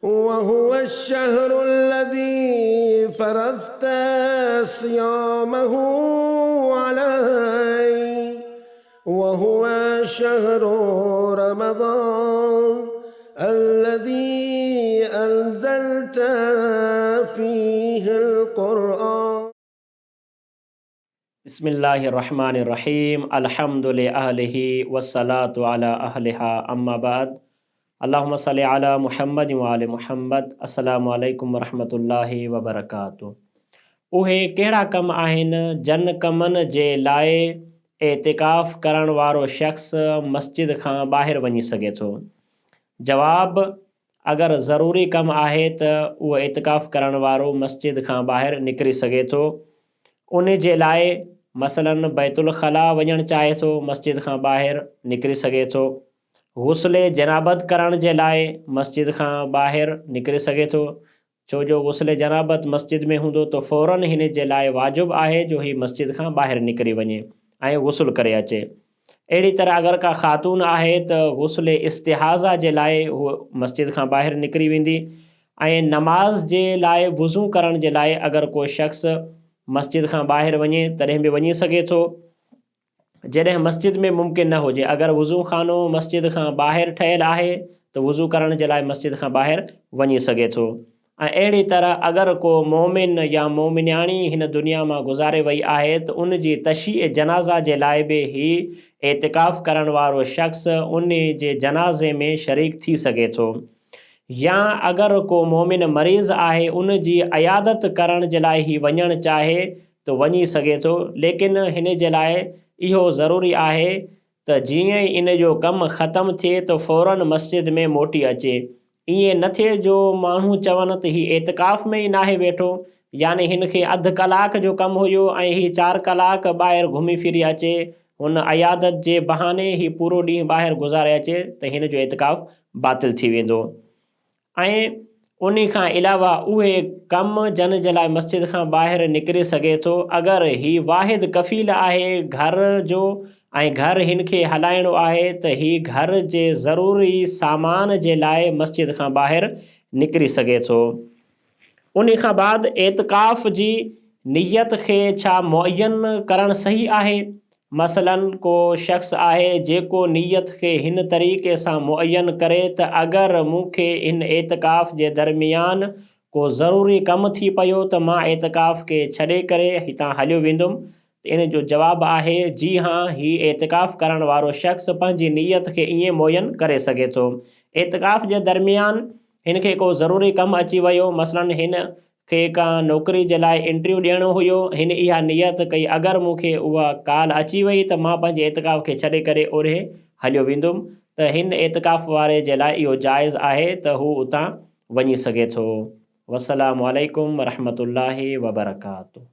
وهو الشهر الذي فرضت صيامه علي وهو شهر رمضان الذي أنزلت فيه القرآن. बिस्मिल्लाहिर्रहमानिर्रहीम अल्हम्दुलिल्लाहि वस्सलातु अला अहलिहा अम्मा बाद अल्लाहुम्मा सल्लि अला मुहम्मद व आलि मुहम्मद। अस्सलामु अलैकुम वरहमतुल्लाहि वबरकातुहू। उहे कहिड़ा कम आहिनि जन कमनि जे लाइ एतिकाफ़ करण वारो शख़्स मस्जिद खां ॿाहिरि वञी सघे थो? जवाब: अगरि ज़रूरी कमु आहे त उहो एतिकाफ़ करण वारो मस्जिद खां ॿाहिरि निकिरी सघे थो। उन जे लाइ मसलन बैतुल ख़ला वञणु चाहे थो, मस्जिद खां ॿाहिरि निकिरी सघे थो। गुस्ल जनाबत करण जे लाइ मस्जिद खां ॿाहिरि निकिरी सघे थो, छो जो गुस्ल जनाबत मस्जिद में हूंदो त फ़ौरन हिन जे लाइ वाजिबु आहे जो हीउ मस्जिद खां ॿाहिरि निकिरी वञे ऐं गुस्ल करे अचे। अहिड़ी तरह अगरि का ख़ातून आहे त गुस्ल इस्तिहाज़ा जे लाइ उहो मस्जिद खां ॿाहिरि निकिरी वेंदी। ऐं नमाज़ जे लाइ वुज़ू करण जे लाइ अगरि को शख़्स मस्जिद खां ॿाहिरि वञे तॾहिं बि वञी सघे थो। जॾहिं मस्जिद में मुमकिन न हुजे, अगरि वुज़ू खानो मस्जिद खां ॿाहिरि ठहियलु आहे त वुज़ू करण जे लाइ मस्जिद खां ॿाहिरि वञी सघे थो। ऐं अहिड़ी तरह अगरि को मोमिन या मोमिनियाणी हिन दुनिया मां गुज़ारे वई आहे त उन जी तशीह जनाज़ा जे लाइ बि ही एतिकाफ़ करण वारो शख़्स उन जे जनाज़े में शरीक थी सघे थो। या अगरि को मोमिन मरीज़ आहे उन जी अयादत करण जे लाइ ही वञणु चाहे त वञी सघे थो, लेकिन हिन जे लाइ इहो ज़रूरी आहे त जीअं ई इन जो कमु ख़तमु थिए त फ़ौरन मस्जिद में मोटी अचे। ईअं न थिए जो माण्हू चवनि त हीउ एतिकाफ़ में ई नाहे वेठो, यानी हिन खे अधु कलाक जो कमु हुयो ऐं हीउ 4 कलाक ॿाहिरि घुमी फिरी अचे, हुन अयादत जे बहाने ही पूरो ॾींहुं ॿाहिरि गुज़ारे अचे त हिन जो एतिकाफ़ बातिल थी वेंदो। ऐं उन खां अलावा उहे कम जन जे लाइ मस्जिद खां ॿाहिरि निकिरी सघे थो अगरि ही वाहिद कफ़ील आहे घर जो ऐं घर हिन खे हलाइणो आहे त ही घर जे ज़रूरी सामान जे लाइ मस्जिद खां ॿाहिरि निकिरी सघे थो। उन खां बाद एतिकाफ़ जी नियत खे छा मुअयन करणु सही आहे? मसलन को शख़्स आहे जेको नियत खे हिन तरीक़े सां मुअयन करे त अगरि मूंखे इन एतिकाफ़ जे दरमियान को ज़रूरी कमु थी पियो त मां एतिकाफ़ खे छॾे करे हितां हलियो वेंदुमि, त इन जो जवाबु आहे जी हाँ, ही एतिकाफ़ करण वारो शख़्स पंहिंजी नियत खे ईअं मुअयन करे सघे थो। एतिकाफ़ जे दरमियान हिन खे को ज़रूरी कमु अची वियो, मसलन हिन खे का नौकरी जे लाइ इंटरव्यू ॾियणो हुयो, हिन इहा नियत कई अगरि मूंखे उहा काल अची वई त मां पंहिंजे एतिकाफ़ खे छॾे करे ओड़े हलियो वेंदुमि, त हिन एतिकाफ़ वारे जे लाइ इहो जाइज़ आहे त हू उतां वञी सघे थो। वस्सलामु अलैकुम वरहमतुल्लाहि वबरकातुहू।